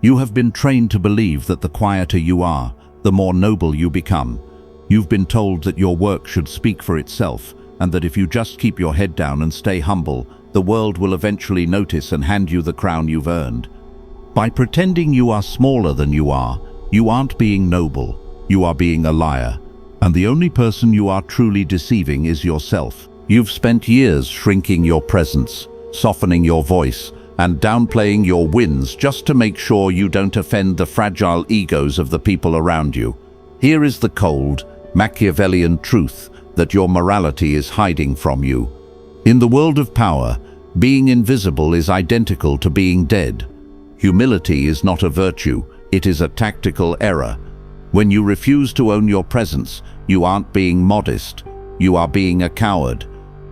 You have been trained to believe that the quieter you are, the more noble you become. You've been told that your work should speak for itself, and that if you just keep your head down and stay humble, the world will eventually notice and hand you the crown you've earned. By pretending you are smaller than you aren't being noble, you are being a liar. And the only person you are truly deceiving is yourself. You've spent years shrinking your presence, softening your voice, and downplaying your wins just to make sure you don't offend the fragile egos of the people around you. Here is the cold, Machiavellian truth that your morality is hiding from you. In the world of power, being invisible is identical to being dead. Humility is not a virtue, it is a tactical error. When you refuse to own your presence, you aren't being modest, you are being a coward.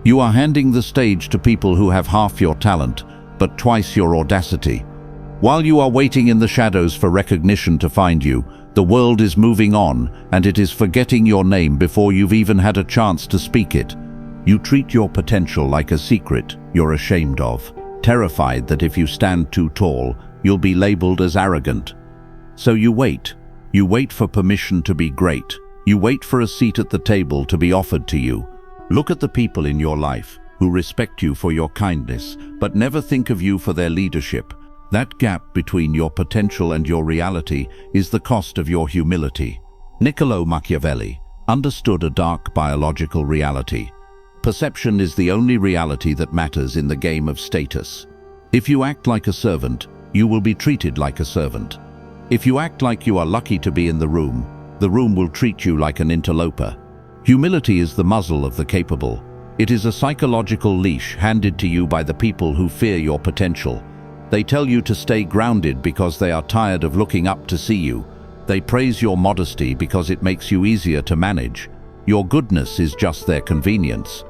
You are handing the stage to people who have half your talent, but twice your audacity. While you are waiting in the shadows for recognition to find you, the world is moving on, and it is forgetting your name before you've even had a chance to speak it. You treat your potential like a secret you're ashamed of, terrified that if you stand too tall, you'll be labeled as arrogant. So you wait. You wait for permission to be great. You wait for a seat at the table to be offered to you. Look at the people in your life who respect you for your kindness, but never think of you for their leadership. That gap between your potential and your reality is the cost of your humility. Niccolo Machiavelli understood a dark biological reality. Perception is the only reality that matters in the game of status. If you act like a servant, you will be treated like a servant. If you act like you are lucky to be in the room will treat you like an interloper. Humility is the muzzle of the capable. It is a psychological leash handed to you by the people who fear your potential. They tell you to stay grounded because they are tired of looking up to see you. They praise your modesty because it makes you easier to manage. Your goodness is just their convenience.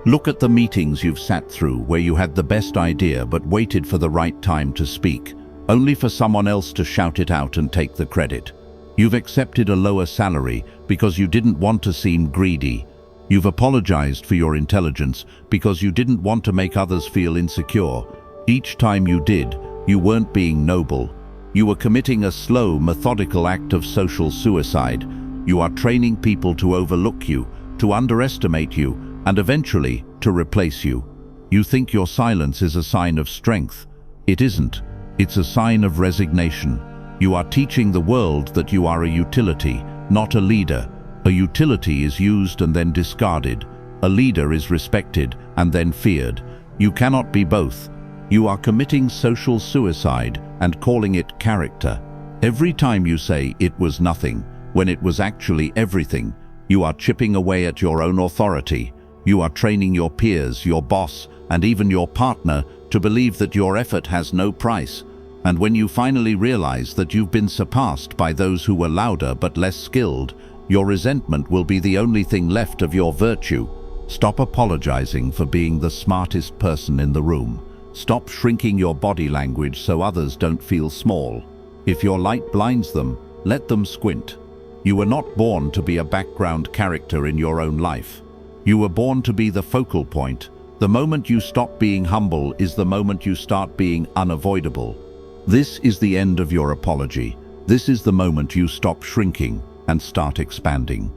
Look at the meetings you've sat through where you had the best idea but waited for the right time to speak, only for someone else to shout it out and take the credit. You've accepted a lower salary because you didn't want to seem greedy. You've apologized for your intelligence because you didn't want to make others feel insecure. Each time you did, you weren't being noble. You were committing a slow, methodical act of social suicide. You are training people to overlook you, to underestimate you, and eventually to replace you. You think your silence is a sign of strength. It isn't. It's a sign of resignation. You are teaching the world that you are a utility, not a leader. A utility is used and then discarded. A leader is respected and then feared. You cannot be both. You are committing social suicide and calling it character. Every time you say it was nothing, when it was actually everything, you are chipping away at your own authority. You are training your peers, your boss, and even your partner to believe that your effort has no price. And when you finally realize that you've been surpassed by those who were louder but less skilled, your resentment will be the only thing left of your virtue. Stop apologizing for being the smartest person in the room. Stop shrinking your body language so others don't feel small. If your light blinds them, let them squint. You were not born to be a background character in your own life. You were born to be the focal point. The moment you stop being humble is the moment you start being unavoidable. This is the end of your apology. This is the moment you stop shrinking and start expanding.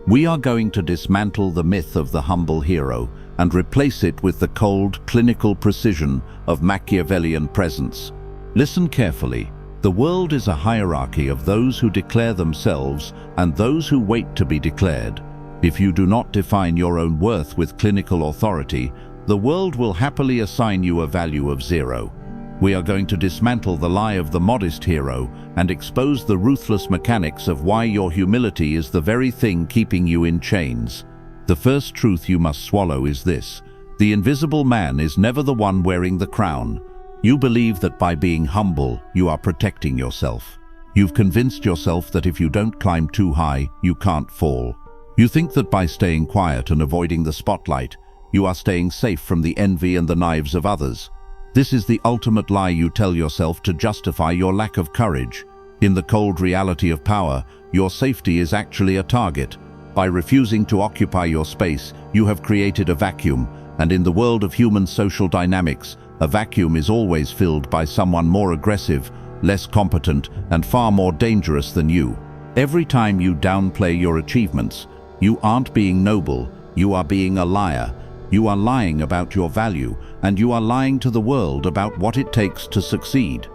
We are going to dismantle the myth of the humble hero and replace it with the cold, clinical precision of Machiavellian presence. Listen carefully. The world is a hierarchy of those who declare themselves and those who wait to be declared. If you do not define your own worth with clinical authority, the world will happily assign you a value of 0. We are going to dismantle the lie of the modest hero and expose the ruthless mechanics of why your humility is the very thing keeping you in chains. The first truth you must swallow is this: the invisible man is never the one wearing the crown. You believe that by being humble, you are protecting yourself. You've convinced yourself that if you don't climb too high, you can't fall. You think that by staying quiet and avoiding the spotlight, you are staying safe from the envy and the knives of others. This is the ultimate lie you tell yourself to justify your lack of courage. In the cold reality of power, your safety is actually a target. By refusing to occupy your space, you have created a vacuum, and in the world of human social dynamics, a vacuum is always filled by someone more aggressive, less competent, and far more dangerous than you. Every time you downplay your achievements, you aren't being noble, you are being a liar. You are lying about your value, and you are lying to the world about what it takes to succeed.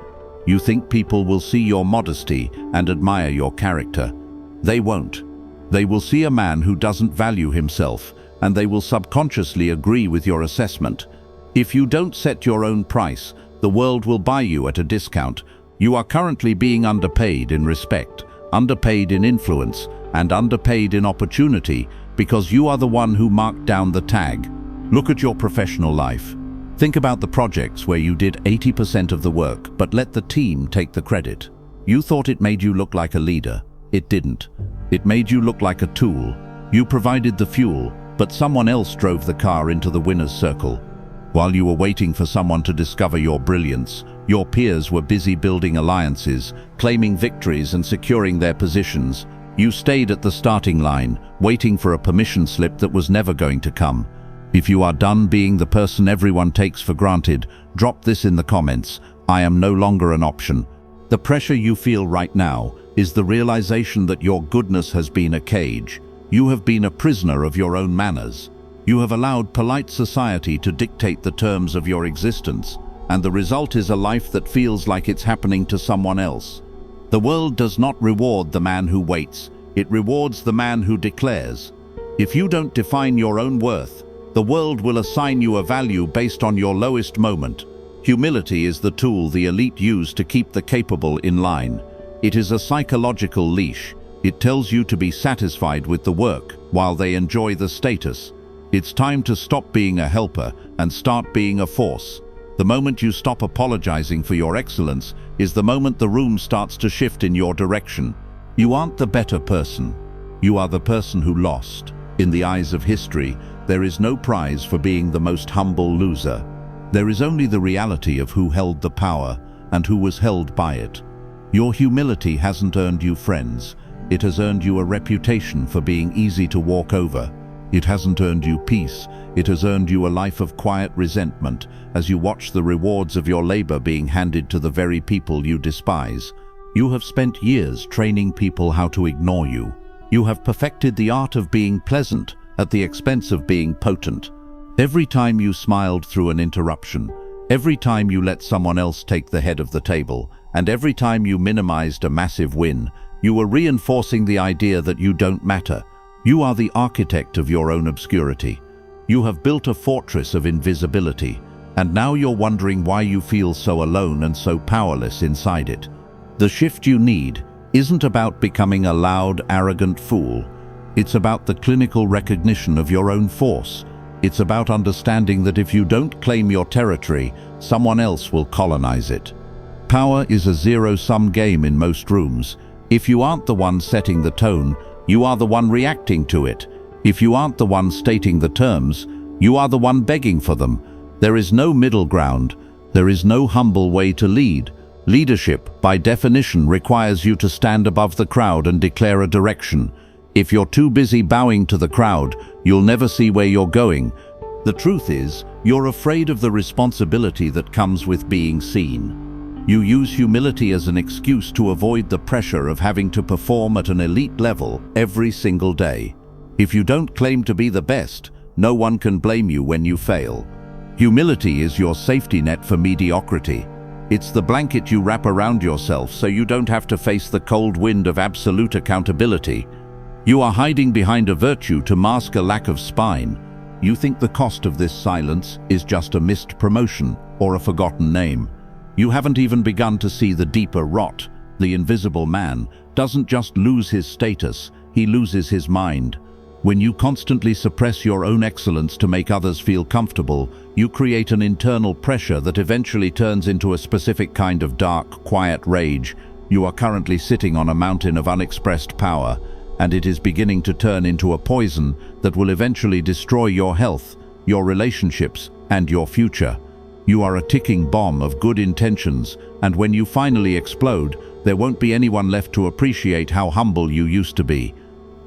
You think people will see your modesty and admire your character. They won't. They will see a man who doesn't value himself, and they will subconsciously agree with your assessment. If you don't set your own price, the world will buy you at a discount. You are currently being underpaid in respect, underpaid in influence, and underpaid in opportunity because you are the one who marked down the tag. Look at your professional life. Think about the projects where you did 80% of the work but let the team take the credit. You thought it made you look like a leader. It didn't. It made you look like a tool. You provided the fuel, but someone else drove the car into the winner's circle. While you were waiting for someone to discover your brilliance, your peers were busy building alliances, claiming victories and securing their positions. You stayed at the starting line, waiting for a permission slip that was never going to come. If you are done being the person everyone takes for granted, drop this in the comments. I am no longer an option. The pressure you feel right now is the realization that your goodness has been a cage. You have been a prisoner of your own manners. You have allowed polite society to dictate the terms of your existence, and the result is a life that feels like it's happening to someone else. The world does not reward the man who waits. It rewards the man who declares. If you don't define your own worth, the world will assign you a value based on your lowest moment. Humility is the tool the elite use to keep the capable in line. It is a psychological leash. It tells you to be satisfied with the work while they enjoy the status. It's time to stop being a helper and start being a force. The moment you stop apologizing for your excellence is the moment the room starts to shift in your direction. You aren't the better person. You are the person who lost. In the eyes of history, there is no prize for being the most humble loser. There is only the reality of who held the power and who was held by it. Your humility hasn't earned you friends. It has earned you a reputation for being easy to walk over. It hasn't earned you peace. It has earned you a life of quiet resentment as you watch the rewards of your labor being handed to the very people you despise. You have spent years training people how to ignore you. You have perfected the art of being pleasant at the expense of being potent. Every time you smiled through an interruption, every time you let someone else take the head of the table, and every time you minimized a massive win, you were reinforcing the idea that you don't matter. You are the architect of your own obscurity. You have built a fortress of invisibility, and now you're wondering why you feel so alone and so powerless inside it. The shift you need isn't about becoming a loud, arrogant fool. It's about the clinical recognition of your own force. It's about understanding that if you don't claim your territory, someone else will colonize it. Power is a zero-sum game in most rooms. If you aren't the one setting the tone, you are the one reacting to it. If you aren't the one stating the terms, you are the one begging for them. There is no middle ground. There is no humble way to lead. Leadership, by definition, requires you to stand above the crowd and declare a direction. If you're too busy bowing to the crowd, you'll never see where you're going. The truth is, you're afraid of the responsibility that comes with being seen. You use humility as an excuse to avoid the pressure of having to perform at an elite level every single day. If you don't claim to be the best, no one can blame you when you fail. Humility is your safety net for mediocrity. It's the blanket you wrap around yourself so you don't have to face the cold wind of absolute accountability. You are hiding behind a virtue to mask a lack of spine. You think the cost of this silence is just a missed promotion or a forgotten name. You haven't even begun to see the deeper rot. The invisible man doesn't just lose his status, he loses his mind. When you constantly suppress your own excellence to make others feel comfortable, you create an internal pressure that eventually turns into a specific kind of dark, quiet rage. You are currently sitting on a mountain of unexpressed power, and it is beginning to turn into a poison that will eventually destroy your health, your relationships, and your future. You are a ticking bomb of good intentions, and when you finally explode, there won't be anyone left to appreciate how humble you used to be.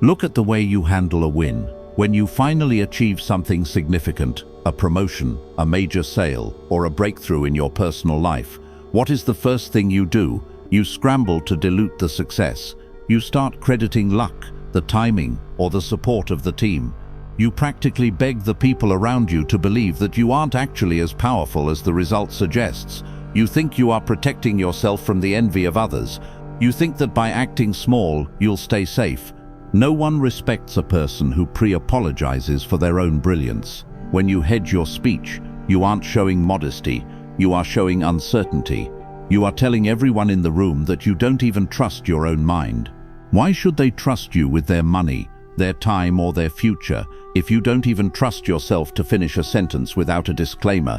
Look at the way you handle a win. When you finally achieve something significant, a promotion, a major sale, or a breakthrough in your personal life, What is the first thing you do? You scramble to dilute the success. You start crediting luck, the timing, or the support of the team. You practically beg the people around you to believe that you aren't actually as powerful as the result suggests. You think you are protecting yourself from the envy of others. You think that by acting small, you'll stay safe. No one respects a person who pre-apologizes for their own brilliance. When you hedge your speech, you aren't showing modesty, you are showing uncertainty. You are telling everyone in the room that you don't even trust your own mind. Why should they trust you with their money, their time, or their future if you don't even trust yourself to finish a sentence without a disclaimer?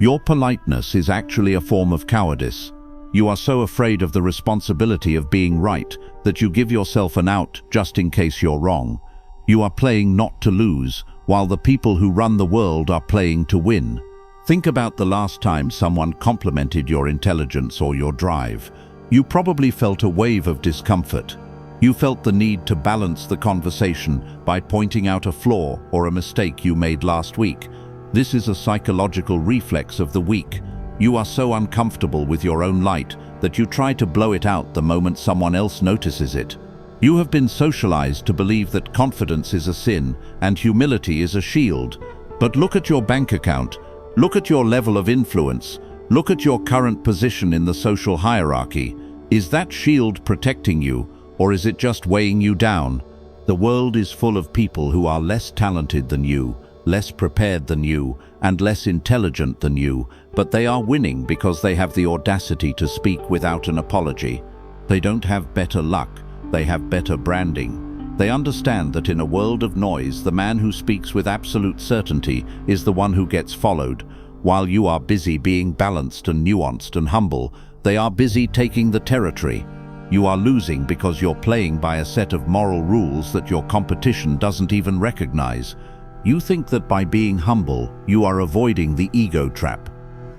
Your politeness is actually a form of cowardice. You are so afraid of the responsibility of being right that you give yourself an out just in case you're wrong. You are playing not to lose, while the people who run the world are playing to win. Think about the last time someone complimented your intelligence or your drive. You probably felt a wave of discomfort. You felt the need to balance the conversation by pointing out a flaw or a mistake you made last week. This is a psychological reflex of the weak. You are so uncomfortable with your own light that you try to blow it out the moment someone else notices it. You have been socialized to believe that confidence is a sin and humility is a shield. But look at your bank account. Look at your level of influence. Look at your current position in the social hierarchy. Is that shield protecting you, or is it just weighing you down? The world is full of people who are less talented than you, less prepared than you, and less intelligent than you, but they are winning because they have the audacity to speak without an apology. They don't have better luck, they have better branding. They understand that in a world of noise, the man who speaks with absolute certainty is the one who gets followed. While you are busy being balanced and nuanced and humble, they are busy taking the territory. You are losing because you're playing by a set of moral rules that your competition doesn't even recognize. You think that by being humble, you are avoiding the ego trap.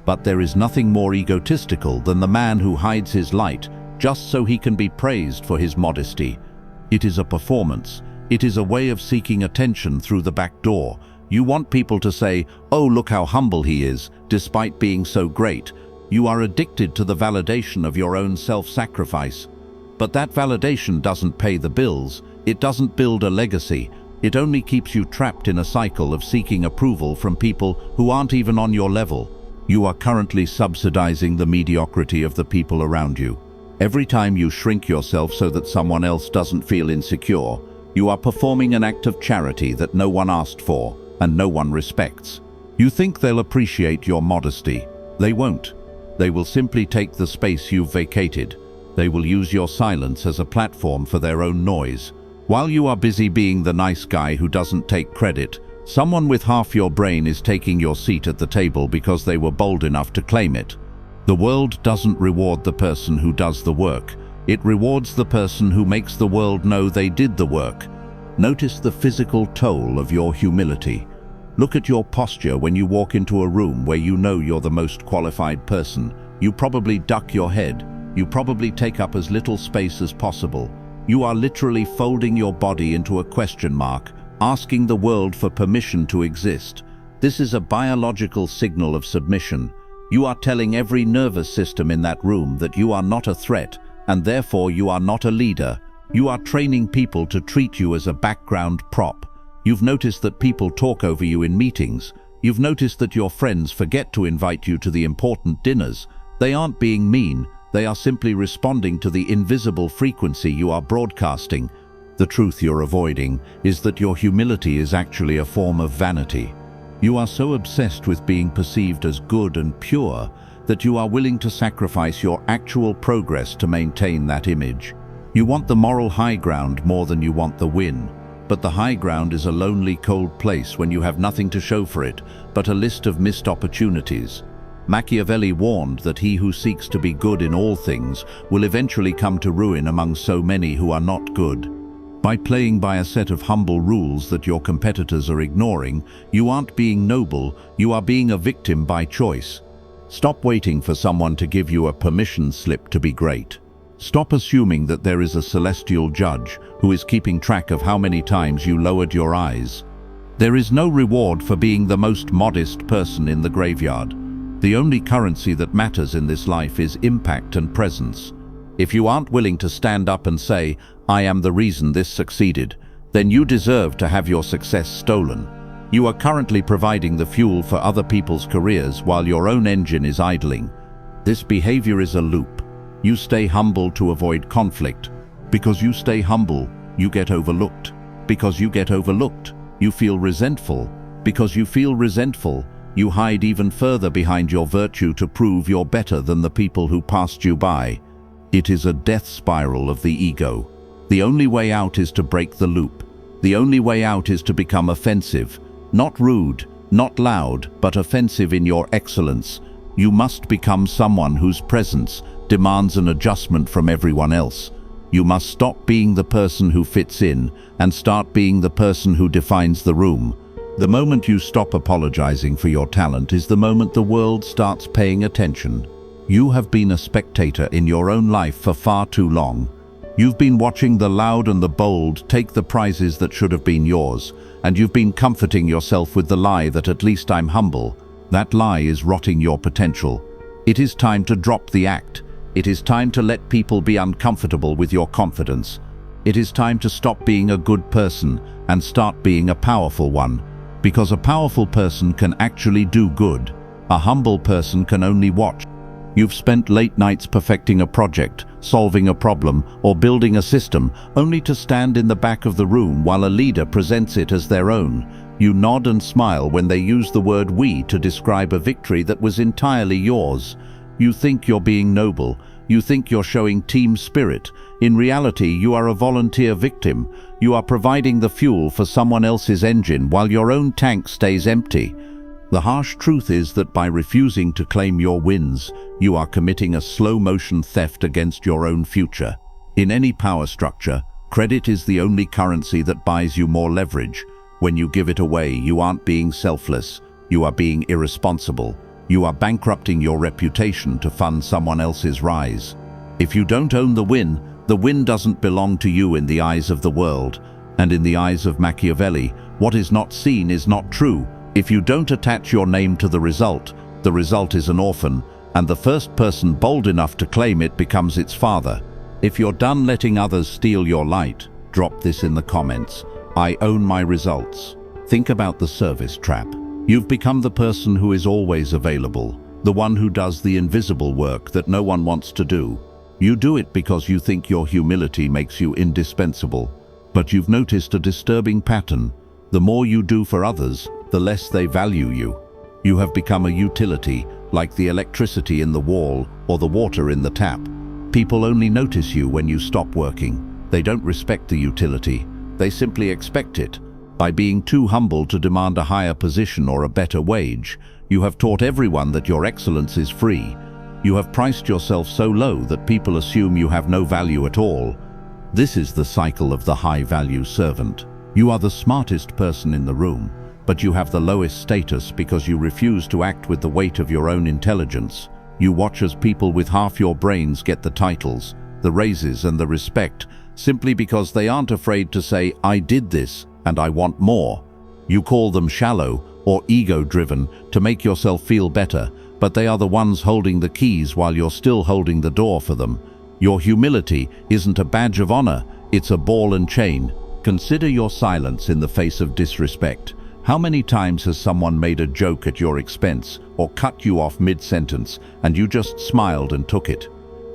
But there is nothing more egotistical than the man who hides his light just so he can be praised for his modesty. It is a performance. It is a way of seeking attention through the back door. You want people to say, "Oh, look how humble he is," despite being so great. You are addicted to the validation of your own self-sacrifice. But that validation doesn't pay the bills. It doesn't build a legacy. It only keeps you trapped in a cycle of seeking approval from people who aren't even on your level. You are currently subsidizing the mediocrity of the people around you. Every time you shrink yourself so that someone else doesn't feel insecure, you are performing an act of charity that no one asked for and no one respects. You think they'll appreciate your modesty. They won't. They will simply take the space you've vacated. They will use your silence as a platform for their own noise. While you are busy being the nice guy who doesn't take credit, someone with half your brain is taking your seat at the table because they were bold enough to claim it. The world doesn't reward the person who does the work. It rewards the person who makes the world know they did the work. Notice the physical toll of your humility. Look at your posture when you walk into a room where you know you're the most qualified person. You probably duck your head. You probably take up as little space as possible. You are literally folding your body into a question mark, asking the world for permission to exist. This is a biological signal of submission. You are telling every nervous system in that room that you are not a threat, and therefore you are not a leader. You are training people to treat you as a background prop. You've noticed that people talk over you in meetings. You've noticed that your friends forget to invite you to the important dinners. They aren't being mean. They are simply responding to the invisible frequency you are broadcasting. The truth you're avoiding is that your humility is actually a form of vanity. You are so obsessed with being perceived as good and pure that you are willing to sacrifice your actual progress to maintain that image. You want the moral high ground more than you want the win. But the high ground is a lonely, cold place when you have nothing to show for it but a list of missed opportunities. Machiavelli warned that he who seeks to be good in all things will eventually come to ruin among so many who are not good. By playing by a set of humble rules that your competitors are ignoring, you aren't being noble, you are being a victim by choice. Stop waiting for someone to give you a permission slip to be great. Stop assuming that there is a celestial judge who is keeping track of how many times you lowered your eyes. There is no reward for being the most modest person in the graveyard. The only currency that matters in this life is impact and presence. If you aren't willing to stand up and say, "I am the reason this succeeded," then you deserve to have your success stolen. You are currently providing the fuel for other people's careers while your own engine is idling. This behavior is a loop. You stay humble to avoid conflict. Because you stay humble, you get overlooked. Because you get overlooked, you feel resentful. Because you feel resentful, you hide even further behind your virtue to prove you're better than the people who passed you by. It is a death spiral of the ego. The only way out is to break the loop. The only way out is to become offensive. Not rude, not loud, but offensive in your excellence. You must become someone whose presence demands an adjustment from everyone else. You must stop being the person who fits in and start being the person who defines the room. The moment you stop apologizing for your talent is the moment the world starts paying attention. You have been a spectator in your own life for far too long. You've been watching the loud and the bold take the prizes that should have been yours, and you've been comforting yourself with the lie that at least I'm humble. That lie is rotting your potential. It is time to drop the act. It is time to let people be uncomfortable with your confidence. It is time to stop being a good person and start being a powerful one. Because a powerful person can actually do good. A humble person can only watch. You've spent late nights perfecting a project, solving a problem, or building a system, only to stand in the back of the room while a leader presents it as their own. You nod and smile when they use the word "we" to describe a victory that was entirely yours. You think you're being noble. You think you're showing team spirit. In reality, you are a volunteer victim. You are providing the fuel for someone else's engine while your own tank stays empty. The harsh truth is that by refusing to claim your wins, you are committing a slow-motion theft against your own future. In any power structure, credit is the only currency that buys you more leverage. When you give it away, you aren't being selfless. You are being irresponsible. You are bankrupting your reputation to fund someone else's rise. If you don't own the win doesn't belong to you in the eyes of the world. And in the eyes of Machiavelli, what is not seen is not true. If you don't attach your name to the result is an orphan, and the first person bold enough to claim it becomes its father. If you're done letting others steal your light, drop this in the comments. I own my results. Think about the service trap. You've become the person who is always available, the one who does the invisible work that no one wants to do. You do it because you think your humility makes you indispensable. But you've noticed a disturbing pattern. The more you do for others, the less they value you. You have become a utility, like the electricity in the wall or the water in the tap. People only notice you when you stop working. They don't respect the utility. They simply expect it. By being too humble to demand a higher position or a better wage, you have taught everyone that your excellence is free. You have priced yourself so low that people assume you have no value at all. This is the cycle of the high-value servant. You are the smartest person in the room, but you have the lowest status because you refuse to act with the weight of your own intelligence. You watch as people with half your brains get the titles, the raises and the respect, simply because they aren't afraid to say, "I did this, and I want more." You call them shallow or ego-driven to make yourself feel better, but they are the ones holding the keys while you're still holding the door for them. Your humility isn't a badge of honor, it's a ball and chain. Consider your silence in the face of disrespect. How many times has someone made a joke at your expense or cut you off mid-sentence and you just smiled and took it?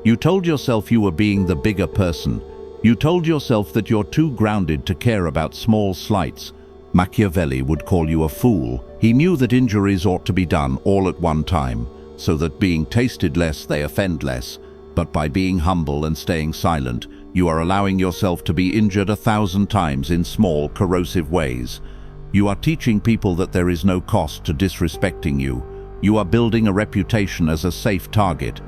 You told yourself you were being the bigger person. You told yourself that you're too grounded to care about small slights. Machiavelli would call you a fool. He knew that injuries ought to be done all at one time, so that being tasted less, they offend less. But by being humble and staying silent, you are allowing yourself to be injured 1,000 times in small, corrosive ways. You are teaching people that there is no cost to disrespecting you. You are building a reputation as a safe target.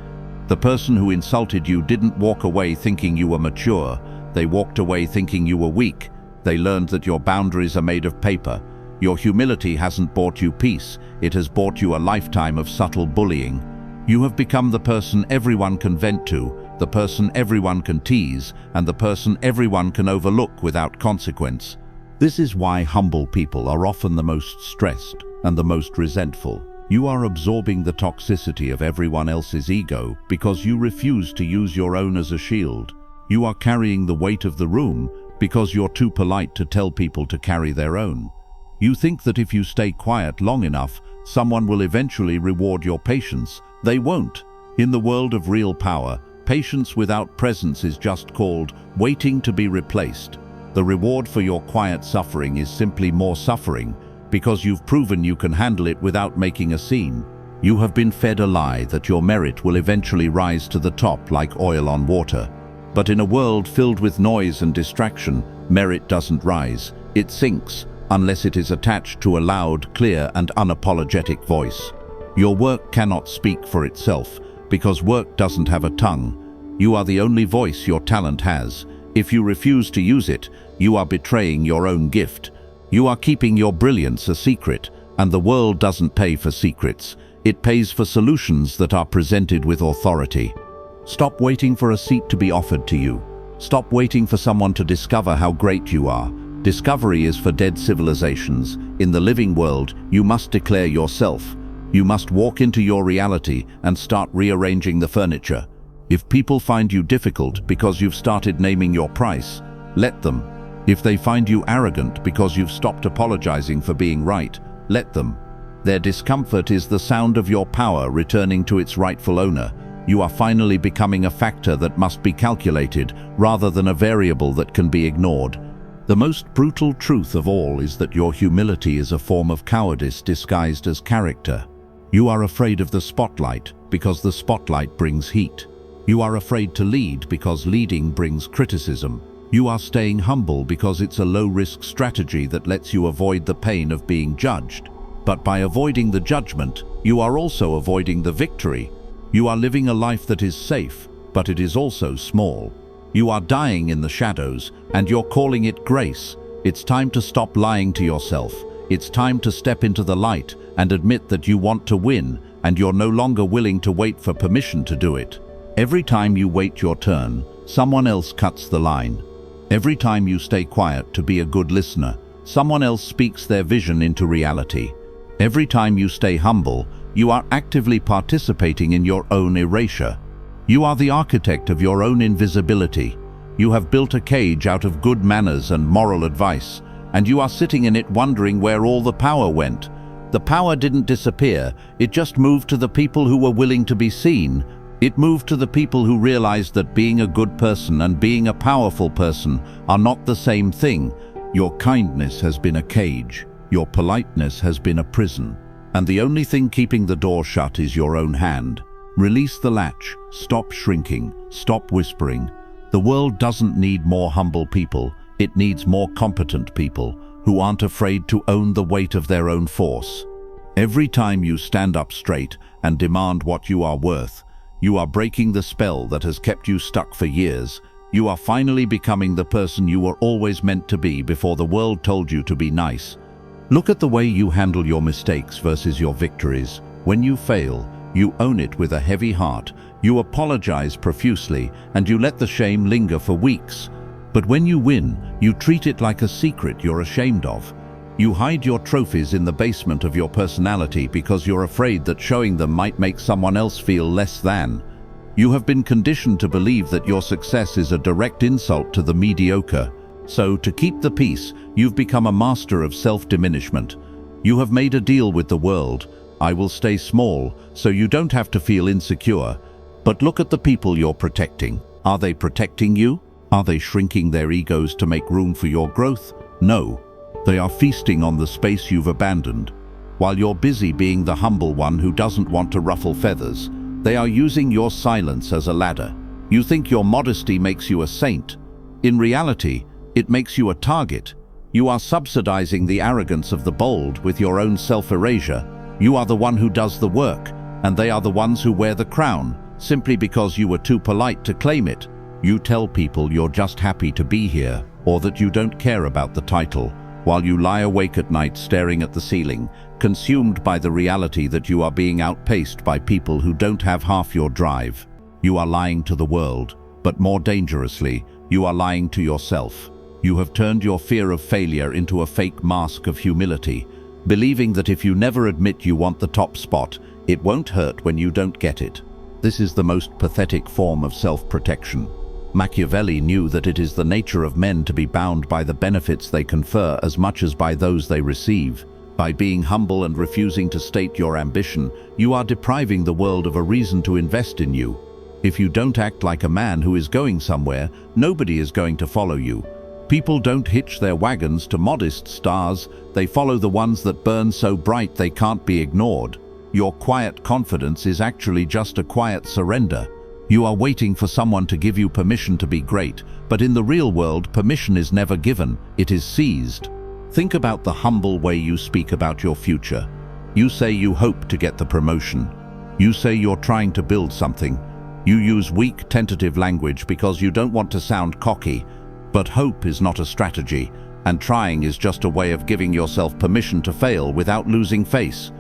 The person who insulted you didn't walk away thinking you were mature. They walked away thinking you were weak. They learned that your boundaries are made of paper. Your humility hasn't bought you peace. It has bought you a lifetime of subtle bullying. You have become the person everyone can vent to, the person everyone can tease, and the person everyone can overlook without consequence. This is why humble people are often the most stressed and the most resentful. You are absorbing the toxicity of everyone else's ego because you refuse to use your own as a shield. You are carrying the weight of the room because you're too polite to tell people to carry their own. You think that if you stay quiet long enough, someone will eventually reward your patience. They won't. In the world of real power, patience without presence is just called waiting to be replaced. The reward for your quiet suffering is simply more suffering, because you've proven you can handle it without making a scene. You have been fed a lie that your merit will eventually rise to the top like oil on water. But in a world filled with noise and distraction, merit doesn't rise, it sinks, unless it is attached to a loud, clear, and unapologetic voice. Your work cannot speak for itself, because work doesn't have a tongue. You are the only voice your talent has. If you refuse to use it, you are betraying your own gift. You are keeping your brilliance a secret, and the world doesn't pay for secrets. It pays for solutions that are presented with authority. Stop waiting for a seat to be offered to you. Stop waiting for someone to discover how great you are. Discovery is for dead civilizations. In the living world, you must declare yourself. You must walk into your reality and start rearranging the furniture. If people find you difficult because you've started naming your price, let them. If they find you arrogant because you've stopped apologizing for being right, let them. Their discomfort is the sound of your power returning to its rightful owner. You are finally becoming a factor that must be calculated rather than a variable that can be ignored. The most brutal truth of all is that your humility is a form of cowardice disguised as character. You are afraid of the spotlight because the spotlight brings heat. You are afraid to lead because leading brings criticism. You are staying humble because it's a low-risk strategy that lets you avoid the pain of being judged. But by avoiding the judgment, you are also avoiding the victory. You are living a life that is safe, but it is also small. You are dying in the shadows, and you're calling it grace. It's time to stop lying to yourself. It's time to step into the light and admit that you want to win, and you're no longer willing to wait for permission to do it. Every time you wait your turn, someone else cuts the line. Every time you stay quiet to be a good listener, someone else speaks their vision into reality. Every time you stay humble, you are actively participating in your own erasure. You are the architect of your own invisibility. You have built a cage out of good manners and moral advice, and you are sitting in it wondering where all the power went. The power didn't disappear, it just moved to the people who were willing to be seen. It moved to the people who realized that being a good person and being a powerful person are not the same thing. Your kindness has been a cage. Your politeness has been a prison. And the only thing keeping the door shut is your own hand. Release the latch. Stop shrinking. Stop whispering. The world doesn't need more humble people. It needs more competent people who aren't afraid to own the weight of their own force. Every time you stand up straight and demand what you are worth, you are breaking the spell that has kept you stuck for years. You are finally becoming the person you were always meant to be before the world told you to be nice. Look at the way you handle your mistakes versus your victories. When you fail, you own it with a heavy heart. You apologize profusely, and you let the shame linger for weeks. But when you win, you treat it like a secret you're ashamed of. You hide your trophies in the basement of your personality because you're afraid that showing them might make someone else feel less than. You have been conditioned to believe that your success is a direct insult to the mediocre. So, to keep the peace, you've become a master of self-diminishment. You have made a deal with the world. I will stay small, so you don't have to feel insecure. But look at the people you're protecting. Are they protecting you? Are they shrinking their egos to make room for your growth? No. They are feasting on the space you've abandoned. While you're busy being the humble one who doesn't want to ruffle feathers, they are using your silence as a ladder. You think your modesty makes you a saint. In reality, it makes you a target. You are subsidizing the arrogance of the bold with your own self-erasure. You are the one who does the work, and they are the ones who wear the crown, simply because you were too polite to claim it. You tell people you're just happy to be here, or that you don't care about the title, while you lie awake at night staring at the ceiling, consumed by the reality that you are being outpaced by people who don't have half your drive. You are lying to the world, but more dangerously, you are lying to yourself. You have turned your fear of failure into a fake mask of humility. believing that if you never admit you want the top spot, it won't hurt when you don't get it. This is the most pathetic form of self-protection. Machiavelli knew that it is the nature of men to be bound by the benefits they confer as much as by those they receive. By being humble and refusing to state your ambition, you are depriving the world of a reason to invest in you. If you don't act like a man who is going somewhere, nobody is going to follow you. People don't hitch their wagons to modest stars, they follow the ones that burn so bright they can't be ignored. Your quiet confidence is actually just a quiet surrender. You are waiting for someone to give you permission to be great, but in the real world, permission is never given, it is seized. Think about the humble way you speak about your future. You say you hope to get the promotion. You say you're trying to build something. You use weak, tentative language because you don't want to sound cocky. But hope is not a strategy, and trying is just a way of giving yourself permission to fail without losing face.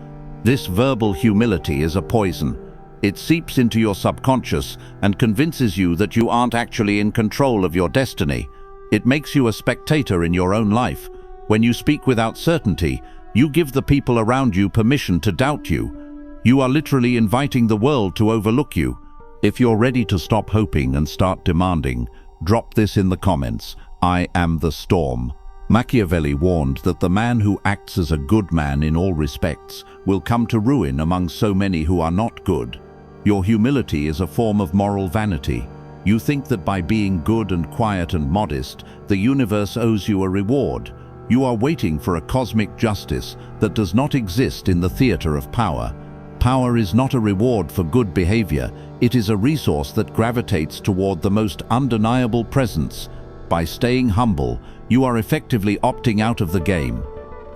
This verbal humility is a poison. It seeps into your subconscious and convinces you that you aren't actually in control of your destiny. It makes you a spectator in your own life. When you speak without certainty, you give the people around you permission to doubt you. You are literally inviting the world to overlook you. If you're ready to stop hoping and start demanding, drop this in the comments. I am the storm. Machiavelli warned that the man who acts as a good man in all respects will come to ruin among so many who are not good. Your humility is a form of moral vanity. You think that by being good and quiet and modest, the universe owes you a reward. You are waiting for a cosmic justice that does not exist in the theater of power. Power is not a reward for good behavior. It is a resource that gravitates toward the most undeniable presence. By staying humble, you are effectively opting out of the game.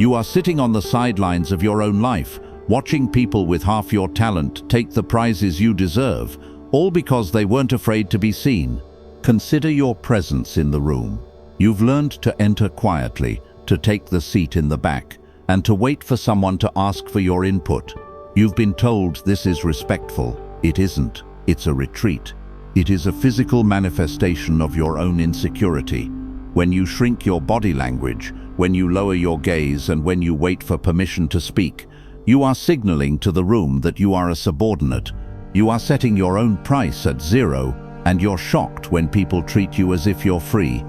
You are sitting on the sidelines of your own life, watching people with half your talent take the prizes you deserve, all because they weren't afraid to be seen. Consider your presence in the room. You've learned to enter quietly, to take the seat in the back, and to wait for someone to ask for your input. You've been told this is respectful. It isn't. It's a retreat. It is a physical manifestation of your own insecurity. When you shrink your body language, when you lower your gaze, and when you wait for permission to speak, you are signaling to the room that you are a subordinate. You are setting your own price at zero, and you're shocked when people treat you as if you're free.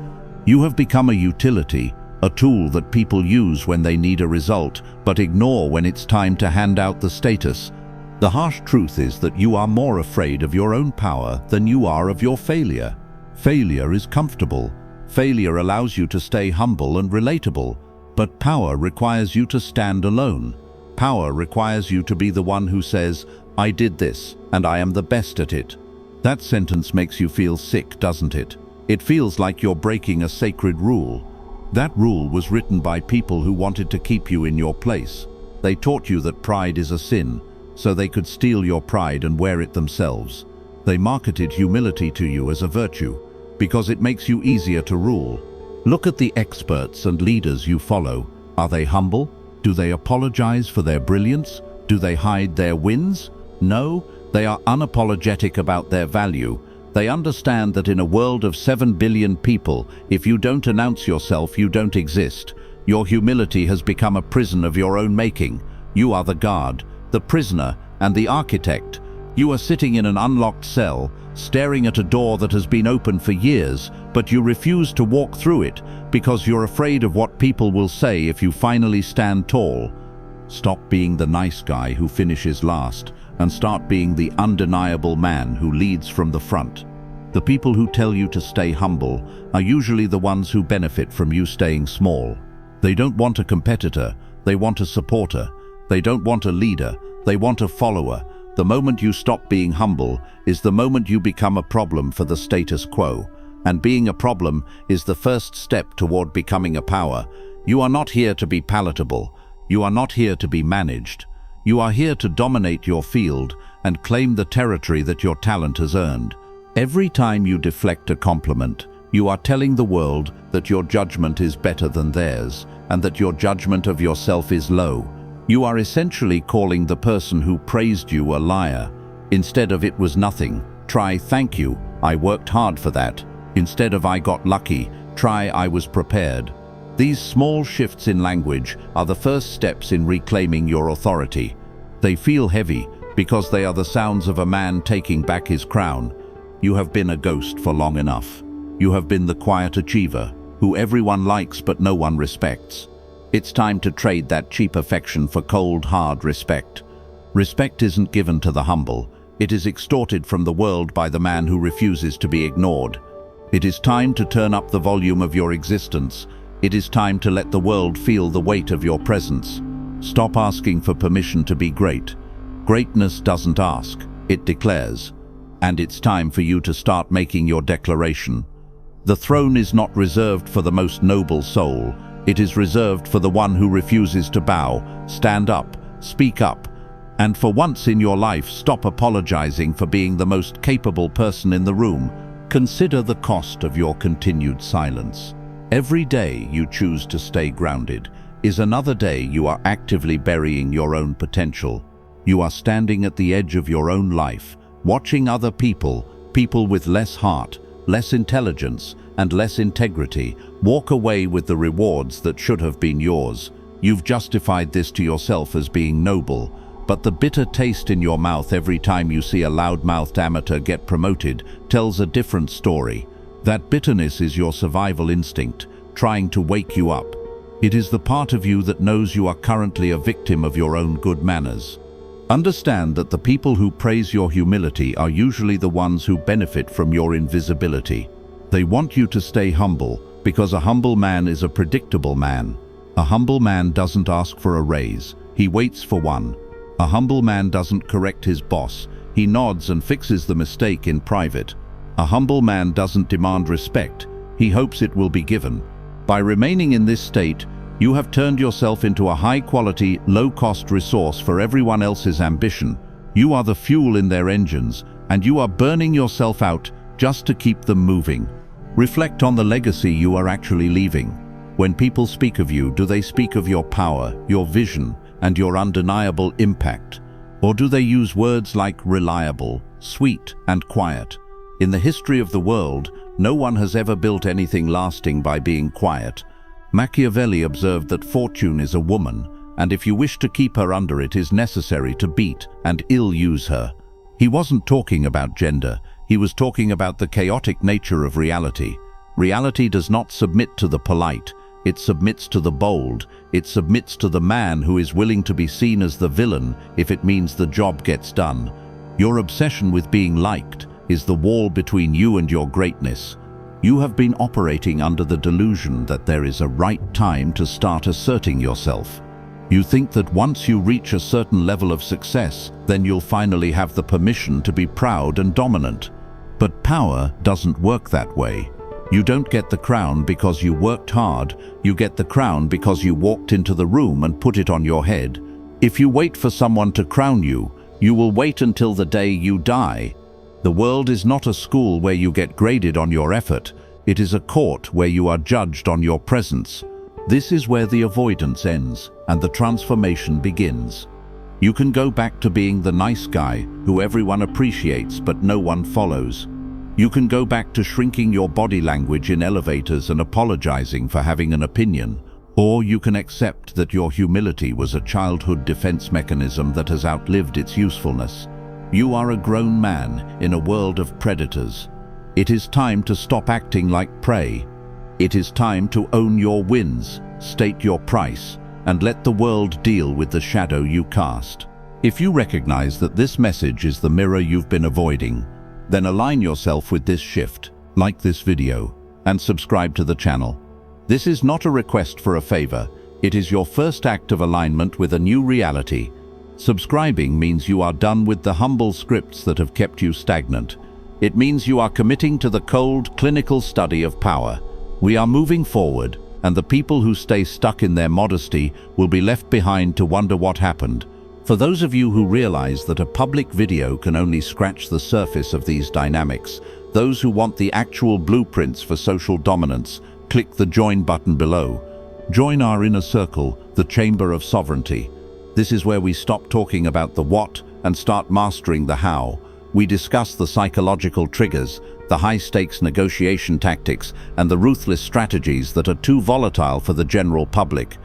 You have become a utility, a tool that people use when they need a result, but ignore when it's time to hand out the status. The harsh truth is that you are more afraid of your own power than you are of your failure. Failure is comfortable. Failure allows you to stay humble and relatable, but power requires you to stand alone. Power requires you to be the one who says, "I did this, and I am the best at it." That sentence makes you feel sick, doesn't it? It feels like you're breaking a sacred rule. That rule was written by people who wanted to keep you in your place. They taught you that pride is a sin, so they could steal your pride and wear it themselves. They marketed humility to you as a virtue, because it makes you easier to rule. Look at the experts and leaders you follow. Are they humble? Do they apologize for their brilliance? Do they hide their wins? No, they are unapologetic about their value. They understand that in a world of 7 billion people, if you don't announce yourself, you don't exist. Your humility has become a prison of your own making. You are the guard, the prisoner, and the architect. You are sitting in an unlocked cell, staring at a door that has been open for years, but you refuse to walk through it because you're afraid of what people will say if you finally stand tall. Stop being the nice guy who finishes last and start being the undeniable man who leads from the front. The people who tell you to stay humble are usually the ones who benefit from you staying small. They don't want a competitor, they want a supporter. They don't want a leader, they want a follower. The moment you stop being humble is the moment you become a problem for the status quo. And being a problem is the first step toward becoming a power. You are not here to be palatable. You are not here to be managed. You are here to dominate your field and claim the territory that your talent has earned. Every time you deflect a compliment, you are telling the world that your judgment is better than theirs and that your judgment of yourself is low. You are essentially calling the person who praised you a liar. Instead of "it was nothing," try "thank you, I worked hard for that." Instead of "I got lucky," try "I was prepared." These small shifts in language are the first steps in reclaiming your authority. They feel heavy because they are the sounds of a man taking back his crown. You have been a ghost for long enough. You have been the quiet achiever, who everyone likes but no one respects. It's time to trade that cheap affection for cold, hard respect. Respect isn't given to the humble. It is extorted from the world by the man who refuses to be ignored. It is time to turn up the volume of your existence. It is time to let the world feel the weight of your presence. Stop asking for permission to be great. Greatness doesn't ask, it declares. And it's time for you to start making your declaration. The throne is not reserved for the most noble soul. It is reserved for the one who refuses to bow, stand up, speak up. And for once in your life, stop apologizing for being the most capable person in the room. Consider the cost of your continued silence. Every day you choose to stay grounded is another day you are actively burying your own potential. You are standing at the edge of your own life, watching other people with less heart, less intelligence, and less integrity, walk away with the rewards that should have been yours. You've justified this to yourself as being noble, but the bitter taste in your mouth every time you see a loud-mouthed amateur get promoted tells a different story. That bitterness is your survival instinct, trying to wake you up. It is the part of you that knows you are currently a victim of your own good manners. Understand that the people who praise your humility are usually the ones who benefit from your invisibility. They want you to stay humble, because a humble man is a predictable man. A humble man doesn't ask for a raise, he waits for one. A humble man doesn't correct his boss, he nods and fixes the mistake in private. A humble man doesn't demand respect, he hopes it will be given. By remaining in this state, you have turned yourself into a high-quality, low-cost resource for everyone else's ambition. You are the fuel in their engines, and you are burning yourself out just to keep them moving. Reflect on the legacy you are actually leaving. When people speak of you, do they speak of your power, your vision, and your undeniable impact? Or do they use words like reliable, sweet, and quiet? In the history of the world, no one has ever built anything lasting by being quiet. Machiavelli observed that fortune is a woman, and if you wish to keep her under, it is necessary to beat and ill-use her. He wasn't talking about gender, he was talking about the chaotic nature of reality. Reality does not submit to the polite, it submits to the bold, it submits to the man who is willing to be seen as the villain if it means the job gets done. Your obsession with being liked is the wall between you and your greatness. You have been operating under the delusion that there is a right time to start asserting yourself. You think that once you reach a certain level of success, then you'll finally have the permission to be proud and dominant. But power doesn't work that way. You don't get the crown because you worked hard, you get the crown because you walked into the room and put it on your head. If you wait for someone to crown you, you will wait until the day you die. The world is not a school where you get graded on your effort. It is a court where you are judged on your presence. This is where the avoidance ends and the transformation begins. You can go back to being the nice guy who everyone appreciates but no one follows. You can go back to shrinking your body language in elevators and apologizing for having an opinion. Or you can accept that your humility was a childhood defense mechanism that has outlived its usefulness. You are a grown man in a world of predators. It is time to stop acting like prey. It is time to own your wins, state your price, and let the world deal with the shadow you cast. If you recognize that this message is the mirror you've been avoiding, then align yourself with this shift, like this video, and subscribe to the channel. This is not a request for a favor. It is your first act of alignment with a new reality. Subscribing means you are done with the humble scripts that have kept you stagnant. It means you are committing to the cold, clinical study of power. We are moving forward, and the people who stay stuck in their modesty will be left behind to wonder what happened. For those of you who realize that a public video can only scratch the surface of these dynamics, those who want the actual blueprints for social dominance, click the join button below. Join our inner circle, the chamber of sovereignty. This is where we stop talking about the what and start mastering the how. We discuss the psychological triggers, the high-stakes negotiation tactics, and the ruthless strategies that are too volatile for the general public.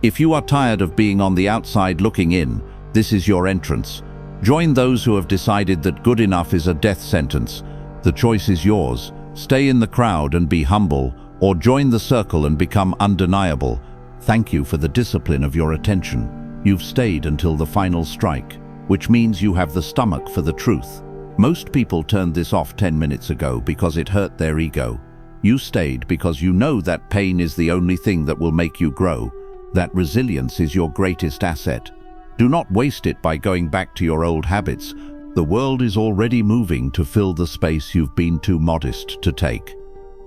If you are tired of being on the outside looking in, this is your entrance. Join those who have decided that good enough is a death sentence. The choice is yours. Stay in the crowd and be humble, or join the circle and become undeniable. Thank you for the discipline of your attention. You've stayed until the final strike, which means you have the stomach for the truth. Most people turned this off 10 minutes ago because it hurt their ego. You stayed because you know that pain is the only thing that will make you grow. That resilience is your greatest asset. Do not waste it by going back to your old habits. The world is already moving to fill the space you've been too modest to take.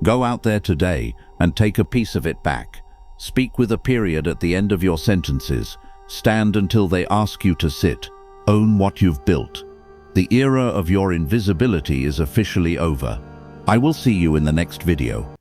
Go out there today and take a piece of it back. Speak with a period at the end of your sentences. Stand until they ask you to sit. Own what you've built. The era of your invisibility is officially over. I will see you in the next video.